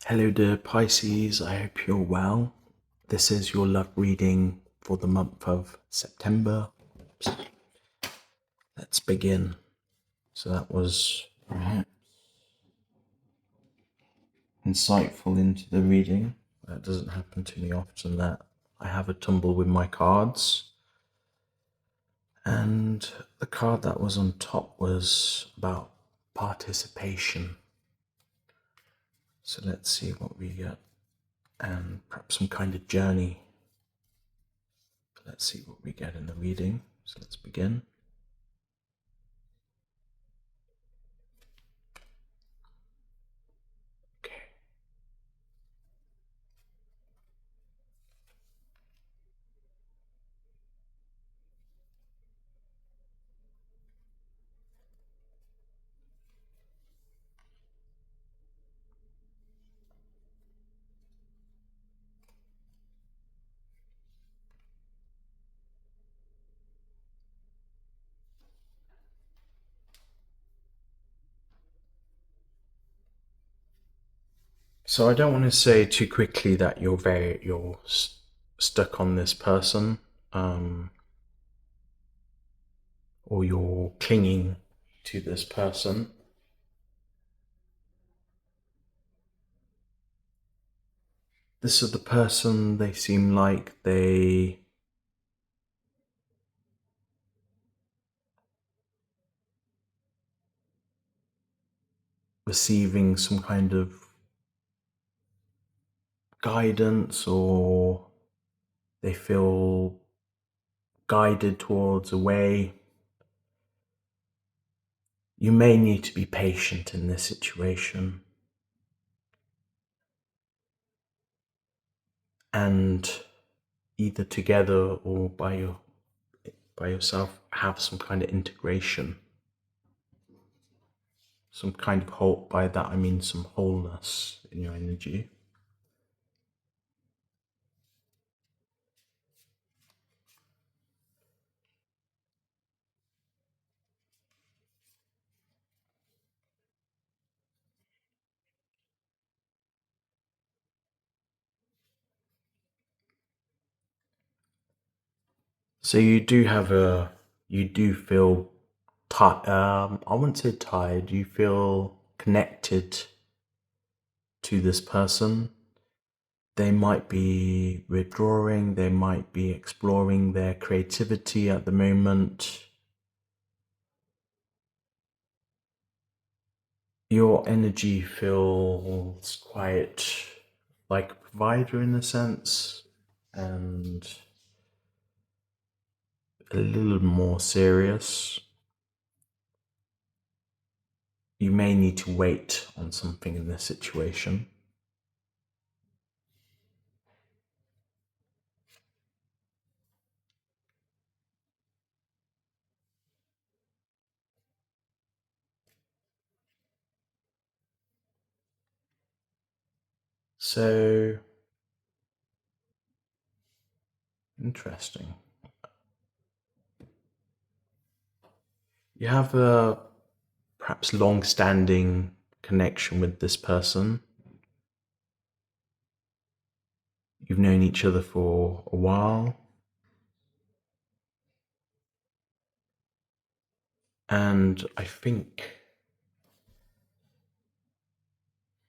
Hello dear Pisces, I hope you're well. This is your love reading for the month of September. Let's begin. So that was insightful into the reading. That doesn't happen to me often, that I have a tumble with my cards. And the card that was on top was about participation. So let's see what we get, and perhaps some kind of journey. Let's see what we get in the reading. So let's begin. Okay. So I don't want to say too quickly that you're stuck on this person, or you're clinging to this person. This is the person. They seem like they receiving some kind of guidance, or they feel guided towards a way. You may need to be patient in this situation, and either together or by yourself have some kind of integration, some kind of whole. By that I mean some wholeness in your energy. So you do feel tired. I wouldn't say tired. You feel connected to this person. They might be withdrawing. They might be exploring their creativity at the moment. Your energy feels quite like a provider in a sense, and a little more serious. You may need to wait on something in this situation. So interesting. You have a perhaps long-standing connection with this person. You've known each other for a while, and I think,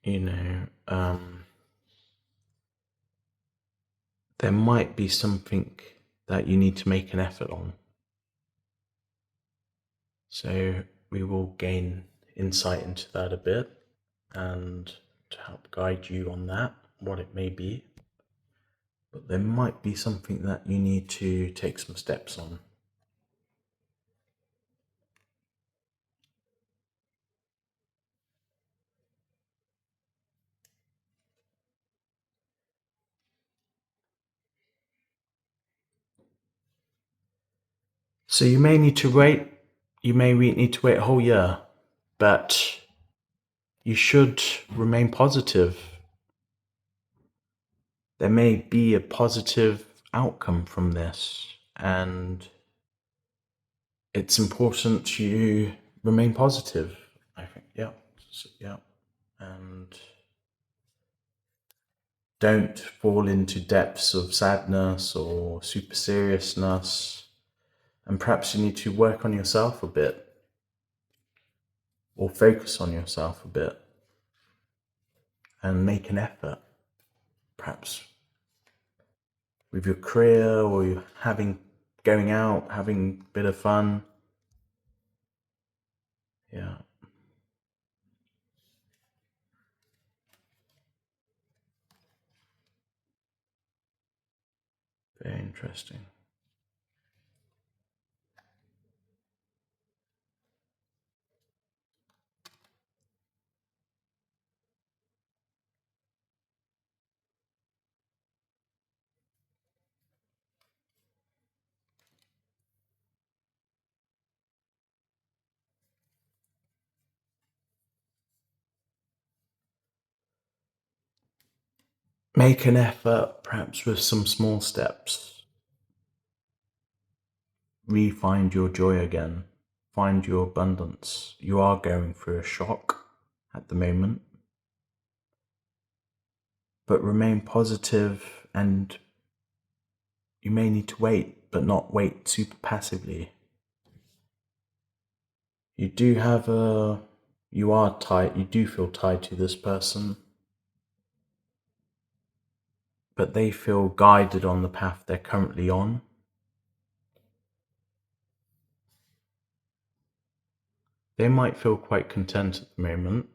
there might be something that you need to make an effort on. So we will gain insight into that a bit, and to help guide you on that, what it may be. But there might be something that you need to take some steps on. So you may need to wait. You may need to wait a whole year, but you should remain positive. There may be a positive outcome from this, and it's important to remain positive, I think. Yeah. So, yeah. And Don't fall into depths of sadness or super seriousness. And perhaps you need to work on yourself a bit or focus on yourself a bit and make an effort, perhaps with your career or you going out, having a bit of fun. Yeah, very interesting. Make an effort, perhaps with some small steps. Re-find your joy again. Find your abundance. You are going through a shock at the moment, but remain positive, and you may need to wait, but not wait super passively. You do have you are tied, you do feel tied to this person, but they feel guided on the path they're currently on. They might feel quite content at the moment,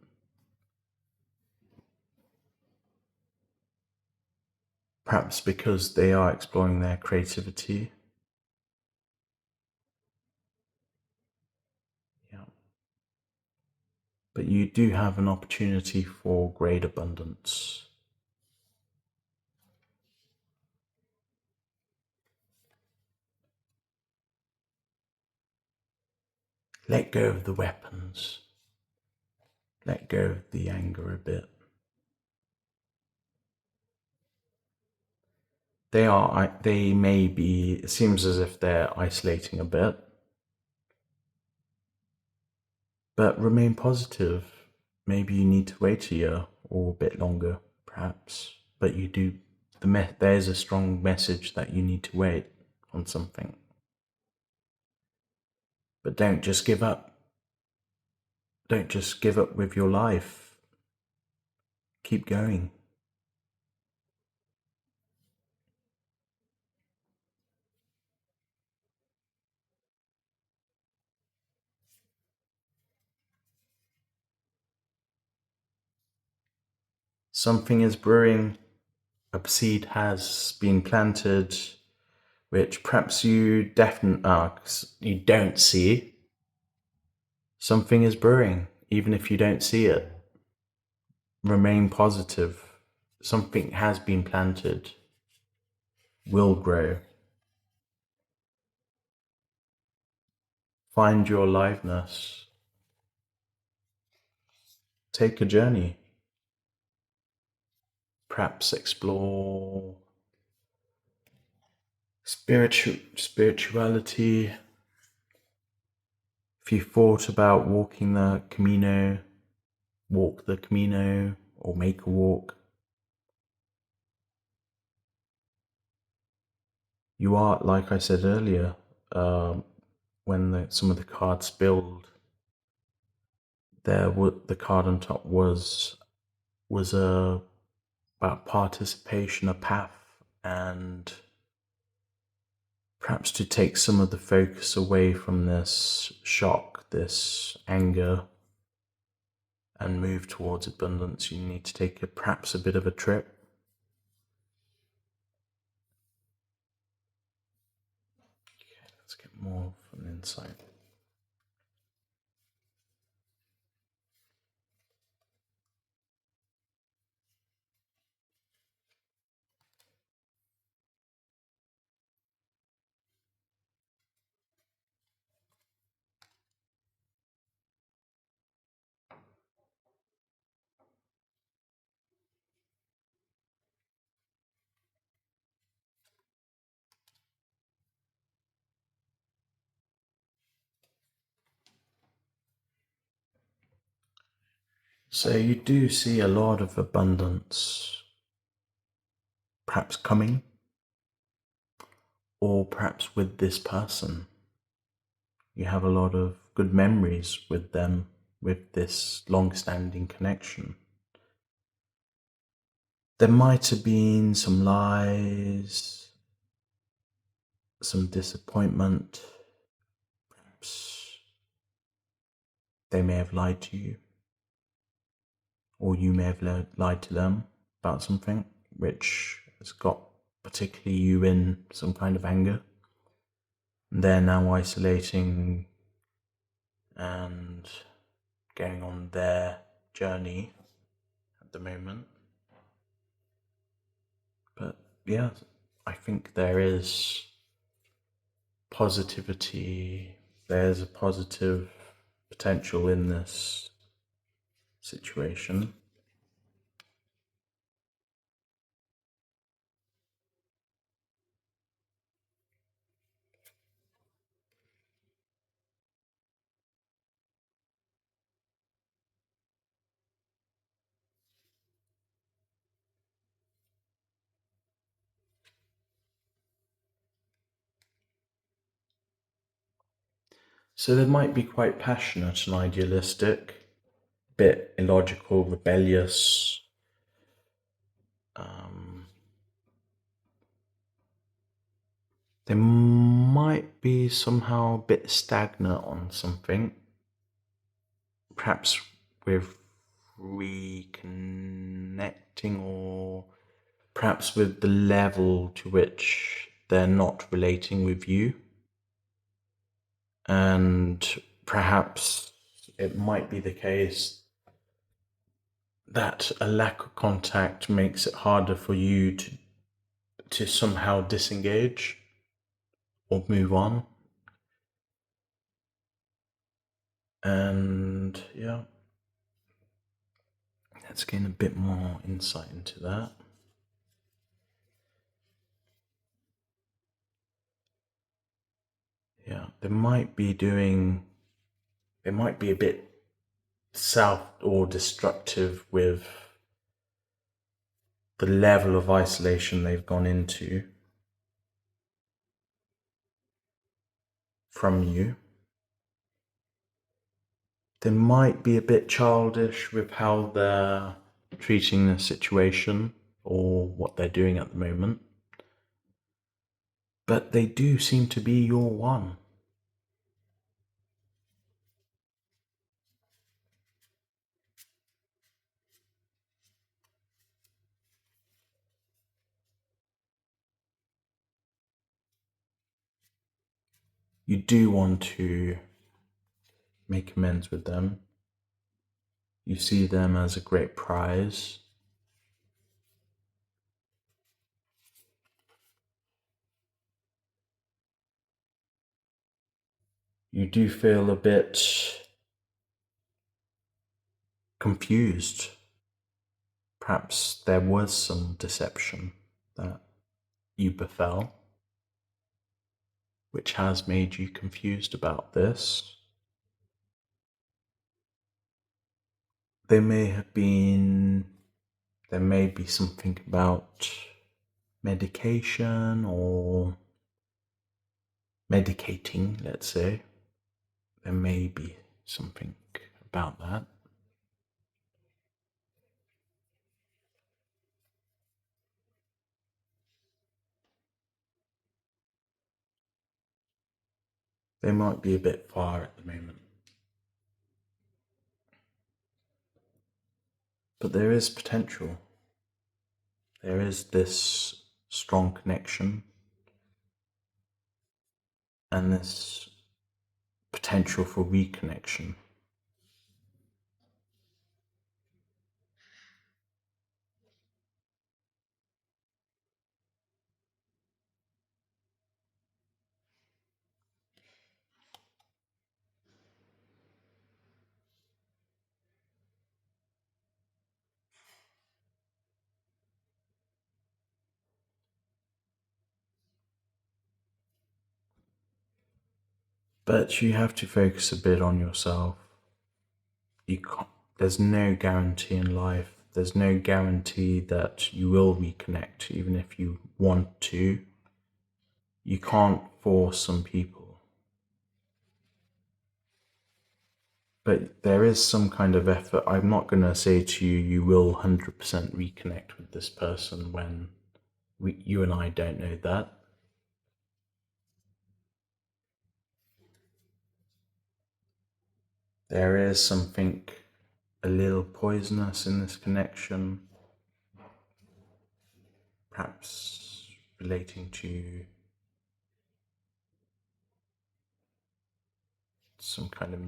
perhaps because they are exploring their creativity. Yeah. But you do have an opportunity for great abundance. Let go of the weapons. Let go of the anger a bit. They may be, it seems as if they're isolating a bit, but remain positive. Maybe you need to wait a year or a bit longer, perhaps, but you do, there's a strong message that you need to wait on something. But don't just give up. Don't just give up with your life. Keep going. Something is brewing. A seed has been planted, which perhaps you you don't see. Something is brewing, even if you don't see it. Remain positive. Something has been planted, will grow. Find your aliveness. Take a journey. Perhaps explore spirituality. If you thought about walking the Camino, walk the Camino or make a walk. You are, like I said earlier, when some of the cards spilled, the card on top was about participation, a path, and perhaps to take some of the focus away from this shock, this anger, and move towards abundance. You need to take perhaps a bit of a trip. Okay, let's get more from the inside. So you do see a lot of abundance perhaps coming, or perhaps with this person. You have a lot of good memories with them, with this long-standing connection. There might have been some lies, some disappointment. Perhaps they may have lied to you, or you may have lied to them about something which has got particularly you in some kind of anger. They're now isolating and going on their journey at the moment. But yeah, I think there is positivity, there's a positive potential in this situation. So they might be quite passionate and idealistic, a bit illogical, rebellious. They might be somehow a bit stagnant on something, perhaps with reconnecting, or perhaps with the level to which they're not relating with you. And perhaps it might be the case that a lack of contact makes it harder for you to somehow disengage or move on. And yeah, let's gain a bit more insight into that. Yeah, they might be a bit self or destructive with the level of isolation they've gone into from you. They might be a bit childish with how they're treating the situation or what they're doing at the moment. But they do seem to be your one. You do want to make amends with them. You see them as a great prize. You do feel a bit confused. Perhaps there was some deception that you befell, which has made you confused about this. There may be something about medication or medicating, let's say. There may be something about that. They might be a bit far at the moment. But there is potential. There is this strong connection and this potential for reconnection. But you have to focus a bit on yourself. There's no guarantee in life there's no guarantee that you will reconnect, even if you want to. You can't force some people. But there is some kind of effort. I'm not going to say to you, you will 100% reconnect with this person when you and I don't know that. There is something a little poisonous in this connection, perhaps relating to some kind of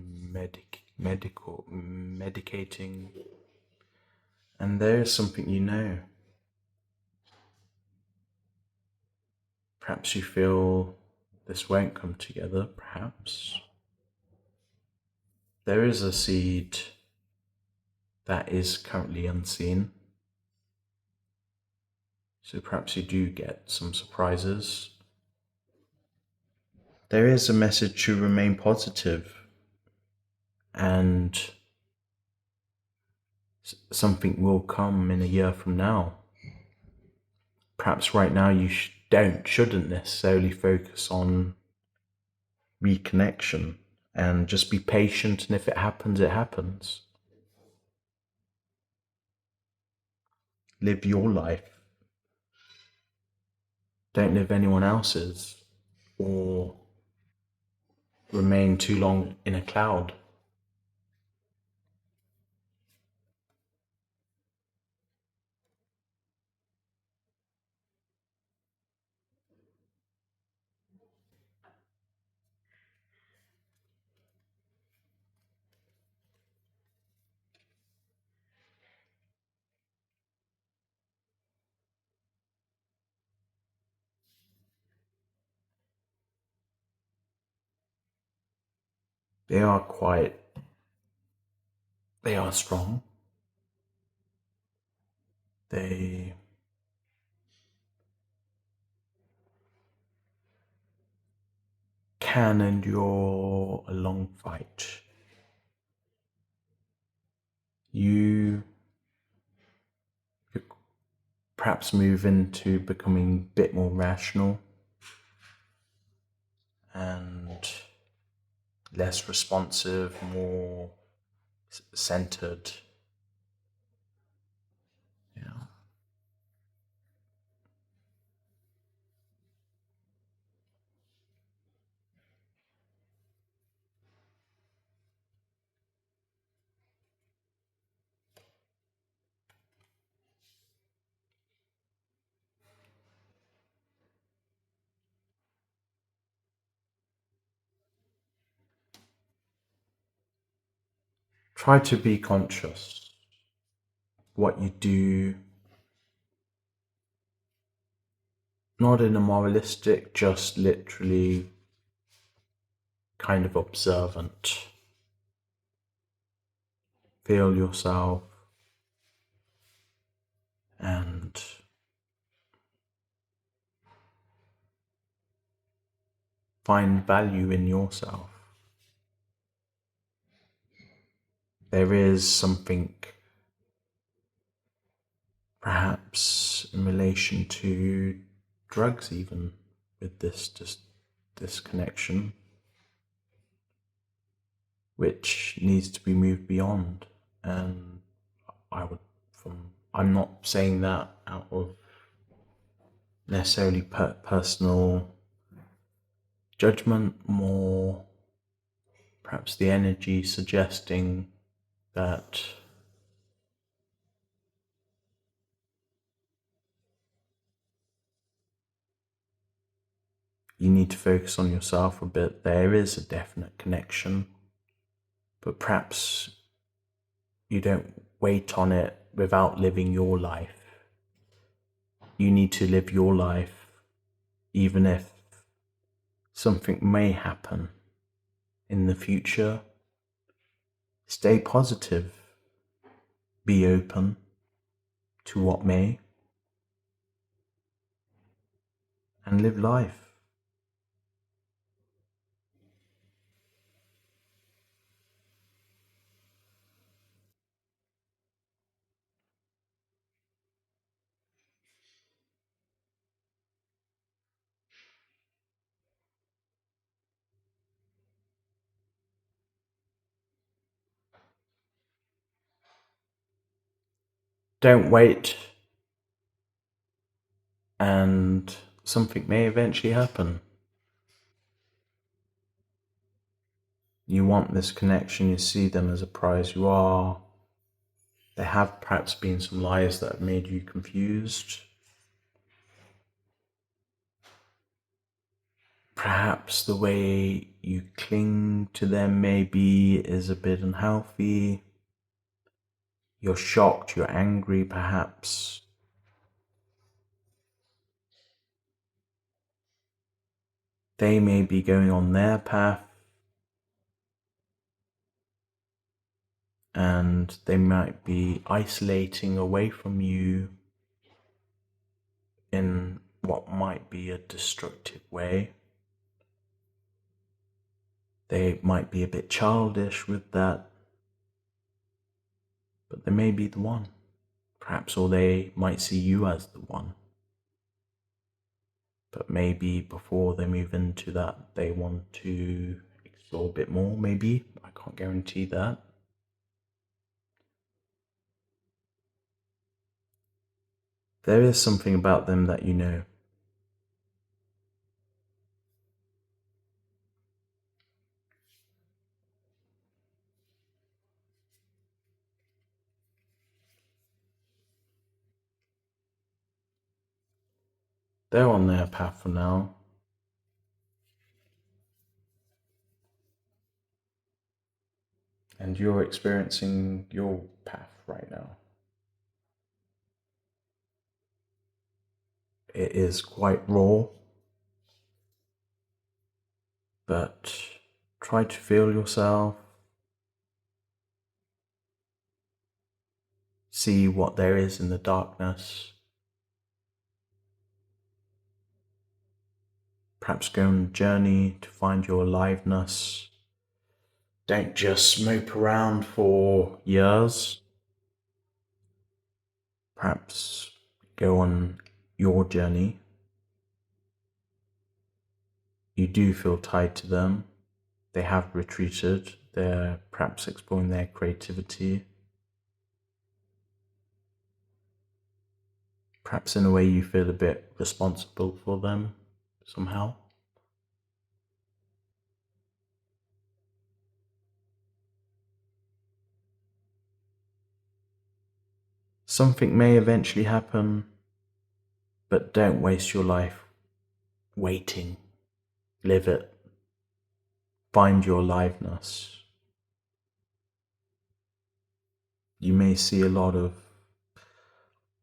medicating, and there is something you know. Perhaps you feel this won't come together, perhaps. There is a seed that is currently unseen, so perhaps you do get some surprises. There is a message to remain positive, and something will come in a year from now. Perhaps right now you shouldn't necessarily focus on reconnection, and just be patient, and if it happens, it happens. Live your life. Don't live anyone else's, or remain too long in a cloud. They are quiet. They are strong. They can endure a long fight. You could perhaps move into becoming a bit more rational and less responsive, more centered. Yeah. Try to be conscious what you do, not in a moralistic, just literally kind of observant. Feel yourself and find value in yourself. There is something, perhaps in relation to drugs, even with this connection, which needs to be moved beyond. And I'm not saying that out of necessarily personal judgment, more perhaps the energy suggesting that you need to focus on yourself a bit. There is a definite connection, but perhaps you don't wait on it without living your life. You need to live your life, even if something may happen in the future. Stay positive, be open to what may, and live life. Don't wait, and something may eventually happen. You want this connection, you see them as a prize. There have perhaps been some lies that have made you confused. Perhaps the way you cling to them maybe is a bit unhealthy. You're shocked, you're angry perhaps. They may be going on their path, and they might be isolating away from you in what might be a destructive way. They might be a bit childish with that, but they may be the one. Perhaps, or they might see you as the one. But maybe before they move into that, they want to explore a bit more, maybe. I can't guarantee that. There is something about them that you know. They're on their path for now. And you're experiencing your path right now. It is quite raw, but try to feel yourself. See what there is in the darkness. Perhaps go on a journey to find your aliveness. Don't just mope around for years. Perhaps go on your journey. You do feel tied to them. They have retreated. They're perhaps exploring their creativity. Perhaps in a way you feel a bit responsible for them somehow. Something may eventually happen, but don't waste your life waiting. Live it. Find your aliveness. You may see a lot of...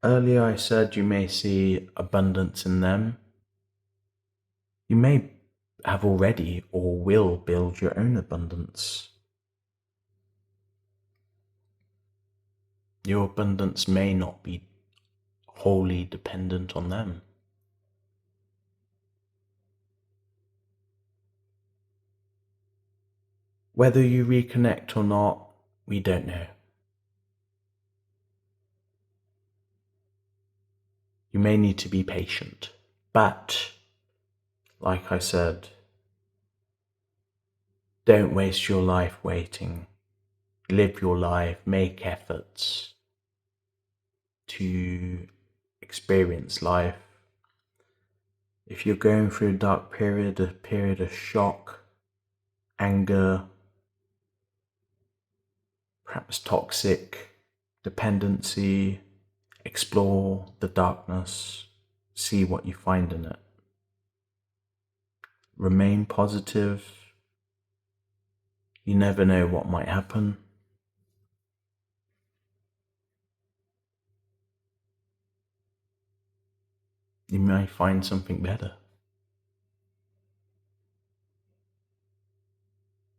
Earlier I said you may see abundance in them. You may have already or will build your own abundance. Your abundance may not be wholly dependent on them. Whether you reconnect or not, we don't know. You may need to be patient, but like I said, don't waste your life waiting. Live your life, make efforts to experience life. If you're going through a dark period, a period of shock, anger, perhaps toxic dependency, explore the darkness, see what you find in it. Remain positive. You never know what might happen. You may find something better.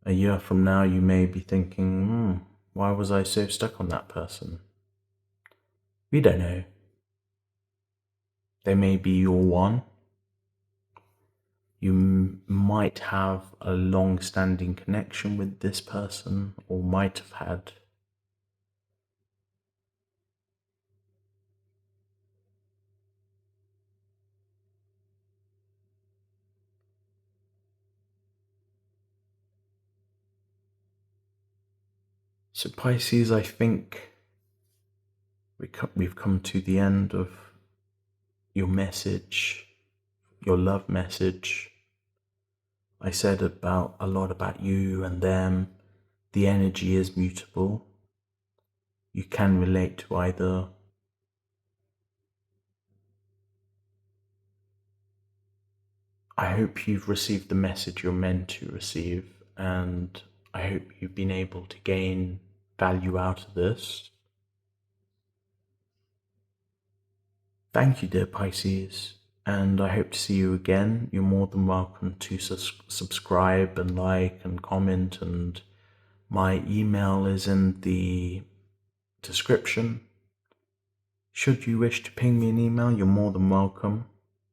A year from now, you may be thinking, why was I so stuck on that person? We don't know. They may be your one. You might have a long-standing connection with this person, or might have had. So Pisces, I think we've come to the end of your message, your love message. I said a lot about you and them. The energy is mutable. You can relate to either. I hope you've received the message you're meant to receive, and I hope you've been able to gain value out of this. Thank you, dear Pisces, and I hope to see you again. You're more than welcome to subscribe and like and comment, and my email is in the description. Should you wish to ping me an email, you're more than welcome.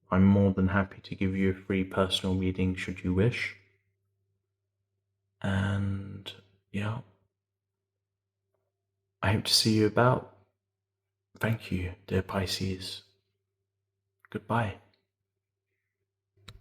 I'm more than happy to give you a free personal reading should you wish. And yeah, I hope to see you about. Thank you, dear Pisces. Goodbye.